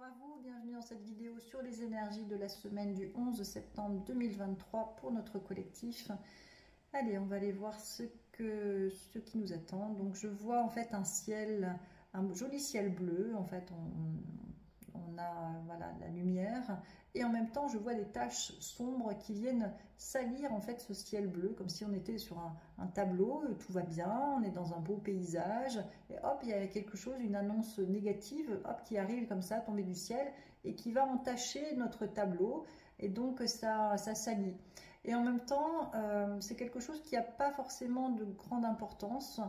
à vous, bienvenue dans cette vidéo sur les énergies de la semaine du 11 septembre 2023 pour notre collectif. Allez, on va aller voir ce qui nous attend. Donc je vois en fait un ciel, un joli ciel bleu, en fait on a voilà, la lumière et en même temps je vois des taches sombres qui viennent salir en fait ce ciel bleu comme si on était sur un tableau, tout va bien, on est dans un beau paysage et hop il y a quelque chose, une annonce négative hop qui arrive comme ça tombée du ciel et qui va entacher notre tableau et donc ça salit. Et en même temps, c'est quelque chose qui n'a pas forcément de grande importance.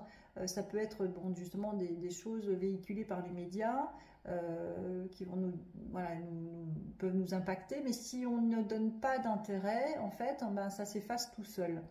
Ça peut être bon, justement des choses véhiculées par les médias qui vont peuvent nous impacter. Mais si on ne donne pas d'intérêt, en fait, ben, ça s'efface tout seul.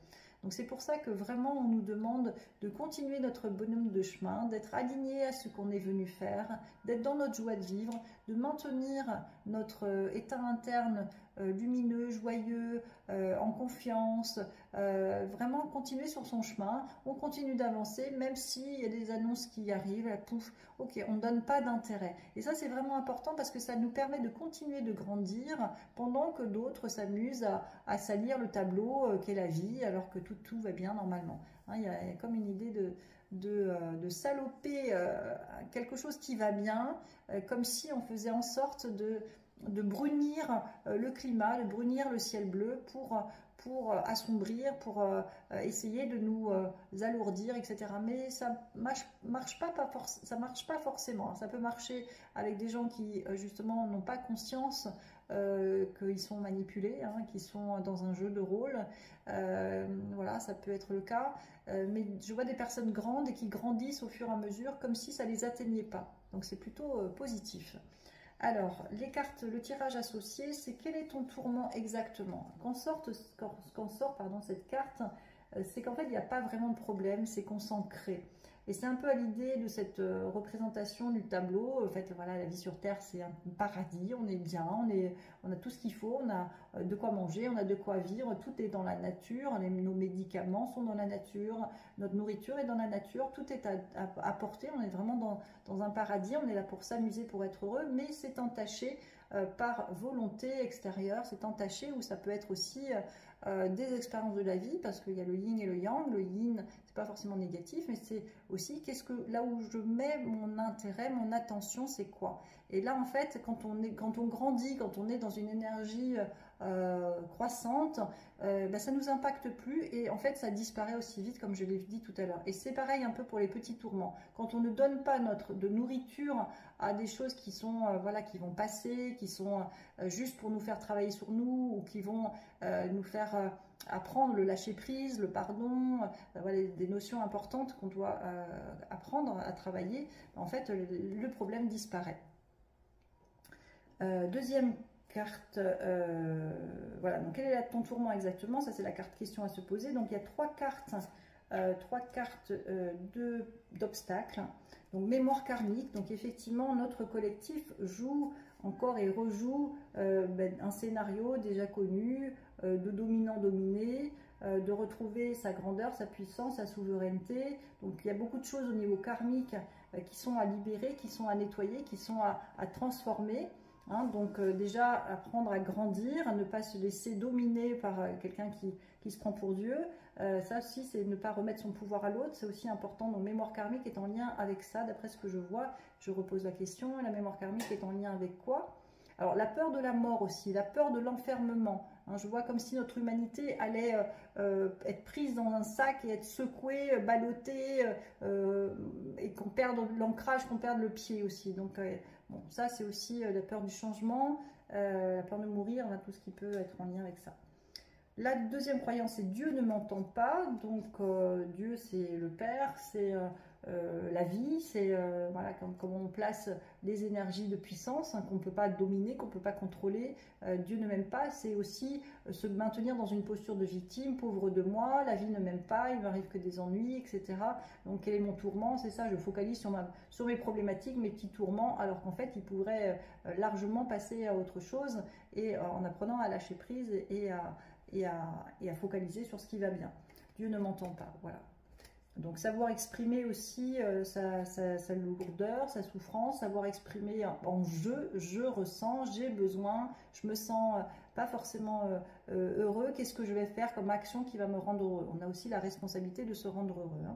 Donc c'est pour ça que vraiment on nous demande de continuer notre bonhomme de chemin, d'être aligné à ce qu'on est venu faire, d'être dans notre joie de vivre, de maintenir notre état interne lumineux, joyeux, en confiance, vraiment continuer sur son chemin. On continue d'avancer même s'il y a des annonces qui arrivent, pouf, ok, on ne donne pas d'intérêt. Et ça c'est vraiment important parce que ça nous permet de continuer de grandir pendant que d'autres s'amusent à salir le tableau qu'est la vie alors que tout va bien normalement. Hein, il y a comme une idée de saloper quelque chose qui va bien, comme si on faisait en sorte de brunir le climat, de brunir le ciel bleu pour assombrir, pour essayer de nous alourdir, etc. Mais ça marche pas forcément. Ça peut marcher avec des gens qui justement n'ont pas conscience qu'ils sont manipulés, hein, qu'ils sont dans un jeu de rôle. Voilà, ça peut être le cas. Mais je vois des personnes grandes et qui grandissent au fur et à mesure comme si ça les atteignait pas. Donc c'est plutôt positif. Alors, les cartes, le tirage associé, c'est quel est ton tourment exactement? Quand sort cette carte, c'est qu'en fait, il n'y a pas vraiment de problème, c'est qu'on s'en crée. Et c'est un peu à l'idée de cette représentation du tableau. En fait, voilà, la vie sur Terre, c'est un paradis, on est bien, on a tout ce qu'il faut, on a de quoi manger, on a de quoi vivre, tout est dans la nature, nos médicaments sont dans la nature, notre nourriture est dans la nature, tout est à portée, on est vraiment dans un paradis, on est là pour s'amuser, pour être heureux, mais c'est entaché par volonté extérieure, c'est entaché ou ça peut être aussi des expériences de la vie parce qu'il y a le yin et le yang. Le yin, c'est pas forcément négatif, mais c'est aussi là où je mets mon intérêt, mon attention, c'est quoi. Et là en fait, quand on grandit, quand on est dans une énergie croissante, ben, ça nous impacte plus et en fait ça disparaît aussi vite comme je l'ai dit tout à l'heure. Et c'est pareil un peu pour les petits tourments. Quand on ne donne pas de nourriture à des choses qui sont voilà, qui vont passer, qui sont juste pour nous faire travailler sur nous ou qui vont nous faire apprendre le lâcher prise, le pardon, voilà, des notions importantes qu'on doit apprendre à travailler, en fait le problème disparaît. Deuxième carte, voilà, donc quel est ton tourment exactement? Ça c'est la carte question à se poser. Donc il y a trois cartes d'obstacles. Donc mémoire karmique, donc effectivement notre collectif joue encore et rejoue un scénario déjà connu de dominant-dominé, de retrouver sa grandeur, sa puissance, sa souveraineté. Donc il y a beaucoup de choses au niveau karmique qui sont à libérer, qui sont à nettoyer, qui sont à transformer. Hein, donc déjà apprendre à grandir, à ne pas se laisser dominer par quelqu'un qui se prend pour Dieu. Ça aussi c'est ne pas remettre son pouvoir à l'autre, c'est aussi important. Donc mémoire karmique est en lien avec ça, d'après ce que je vois. Je repose la question, la mémoire karmique est en lien avec quoi? Alors la peur de la mort aussi, la peur de l'enfermement. Hein, je vois comme si notre humanité allait être prise dans un sac et être secouée, ballottée, et qu'on perde l'ancrage, qu'on perde le pied aussi. Donc bon, ça c'est aussi la peur du changement, la peur de mourir, hein, tout ce qui peut être en lien avec ça. La deuxième croyance, c'est Dieu ne m'entend pas. Donc Dieu c'est le Père, c'est la vie, c'est voilà, comment on place les énergies de puissance hein, qu'on ne peut pas dominer, qu'on ne peut pas contrôler. Dieu ne m'aime pas, c'est aussi se maintenir dans une posture de victime, pauvre de moi, la vie ne m'aime pas, il m'arrive que des ennuis, etc. Donc quel est mon tourment? C'est ça, je focalise sur mes problématiques, mes petits tourments, alors qu'en fait ils pourraient largement passer à autre chose et en apprenant à lâcher prise et à focaliser sur ce qui va bien. Dieu ne m'entend pas, voilà. Donc savoir exprimer aussi sa lourdeur, sa souffrance, savoir exprimer en je ressens, j'ai besoin, je me sens pas forcément heureux, qu'est-ce que je vais faire comme action qui va me rendre heureux? On a aussi la responsabilité de se rendre heureux. Hein.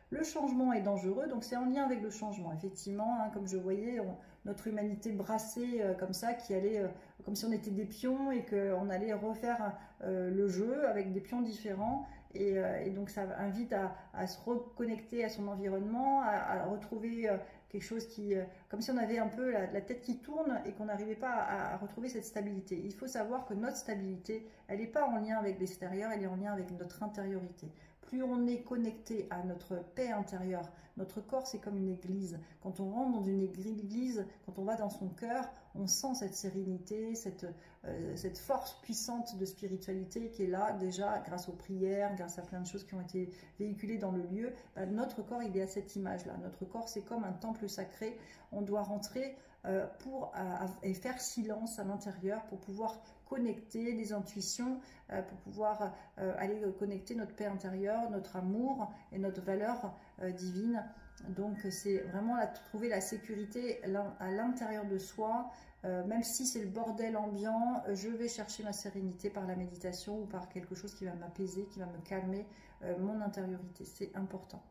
Le changement est dangereux, donc c'est en lien avec le changement. Effectivement, hein, comme je voyais, notre humanité brassée comme ça, qui allait, comme si on était des pions et qu'on allait refaire le jeu avec des pions différents. Et donc ça invite à se reconnecter à son environnement, à retrouver quelque chose qui, comme si on avait un peu la tête qui tourne et qu'on n'arrivait pas à retrouver cette stabilité. Il faut savoir que notre stabilité, elle n'est pas en lien avec l'extérieur, elle est en lien avec notre intériorité. Plus on est connecté à notre paix intérieure, notre corps c'est comme une église. Quand on rentre dans une église, quand on va dans son cœur, on sent cette sérénité, cette force puissante de spiritualité qui est là déjà grâce aux prières, grâce à plein de choses qui ont été véhiculées dans le lieu. Notre corps il est à cette image-là. Notre corps c'est comme un temple sacré. On doit rentrer et faire silence à l'intérieur pour pouvoir connecter des intuitions, pour pouvoir aller connecter notre paix intérieure, notre amour et notre valeur divine. Donc c'est vraiment trouver la sécurité à l'intérieur de soi, même si c'est le bordel ambiant, je vais chercher ma sérénité par la méditation ou par quelque chose qui va m'apaiser, qui va me calmer mon intériorité, c'est important.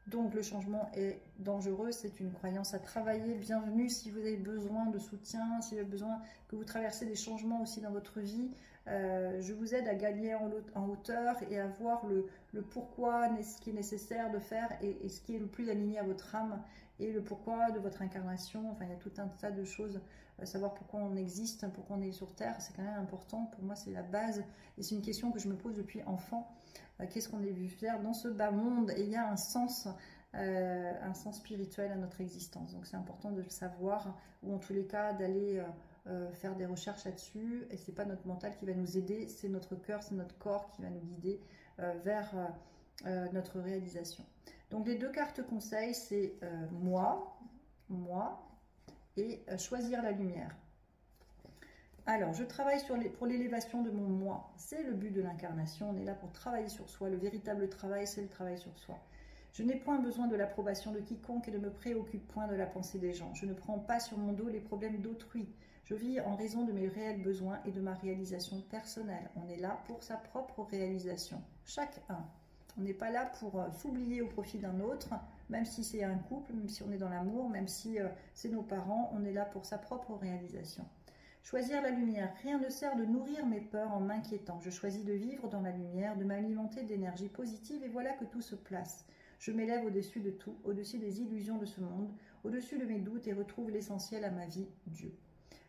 Donc le changement est dangereux, c'est une croyance à travailler. Bienvenue si vous avez besoin de soutien, si vous avez besoin que vous traversez des changements aussi dans votre vie. Je vous aide à gagner en hauteur et à voir le pourquoi, ce qui est nécessaire de faire et ce qui est le plus aligné à votre âme et le pourquoi de votre incarnation. Enfin, il y a tout un tas de choses. Savoir pourquoi on existe, pourquoi on est sur Terre, c'est quand même important. Pour moi, c'est la base et c'est une question que je me pose depuis enfant. Qu'est-ce qu'on est venu faire dans ce bas monde? Et il y a un sens spirituel à notre existence. Donc c'est important de le savoir, ou en tous les cas d'aller faire des recherches là-dessus. Et c'est pas notre mental qui va nous aider, c'est notre cœur, c'est notre corps qui va nous guider vers notre réalisation. Donc les deux cartes conseils, c'est moi et choisir la lumière. Alors, je travaille pour l'élévation de mon moi. C'est le but de l'incarnation. On est là pour travailler sur soi. Le véritable travail, c'est le travail sur soi. Je n'ai point besoin de l'approbation de quiconque et ne me préoccupe point de la pensée des gens. Je ne prends pas sur mon dos les problèmes d'autrui. Je vis en raison de mes réels besoins et de ma réalisation personnelle. On est là pour sa propre réalisation. Chacun. On n'est pas là pour s'oublier au profit d'un autre, même si c'est un couple, même si on est dans l'amour, même si c'est nos parents. On est là pour sa propre réalisation. Choisir la lumière. Rien ne sert de nourrir mes peurs en m'inquiétant. Je choisis de vivre dans la lumière, de m'alimenter d'énergie positive et voilà que tout se place. Je m'élève au-dessus de tout, au-dessus des illusions de ce monde, au-dessus de mes doutes et retrouve l'essentiel à ma vie, Dieu.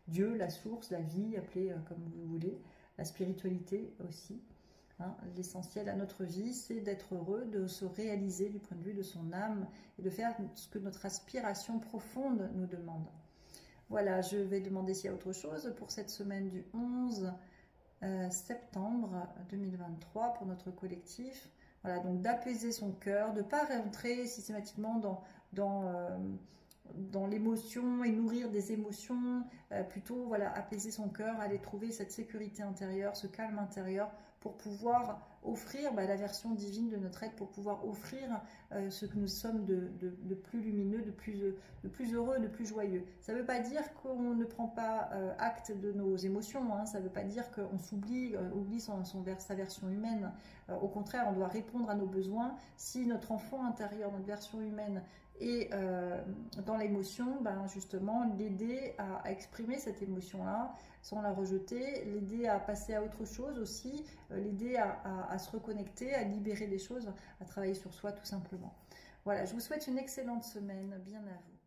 Dieu, la source, la vie, appelez comme vous voulez, la spiritualité aussi. Hein, l'essentiel à notre vie, c'est d'être heureux, de se réaliser du point de vue de son âme et de faire ce que notre aspiration profonde nous demande. Voilà, je vais demander s'il y a autre chose pour cette semaine du 11 septembre 2023 pour notre collectif. Voilà, donc d'apaiser son cœur, de ne pas rentrer systématiquement dans l'émotion et nourrir des émotions, plutôt voilà, apaiser son cœur, aller trouver cette sécurité intérieure, ce calme intérieur pour pouvoir offrir la version divine de notre être, pour pouvoir offrir ce que nous sommes de plus lumineux, de plus heureux, de plus joyeux. Ça ne veut pas dire qu'on ne prend pas acte de nos émotions, hein, ça ne veut pas dire qu'on s'oublie, oublie sa version humaine. Au contraire, on doit répondre à nos besoins. Si notre enfant intérieur, notre version humaine, et dans l'émotion, justement, l'aider à exprimer cette émotion-là sans la rejeter, l'aider à passer à autre chose aussi, l'aider à se reconnecter, à libérer des choses, à travailler sur soi tout simplement. Voilà, je vous souhaite une excellente semaine, bien à vous.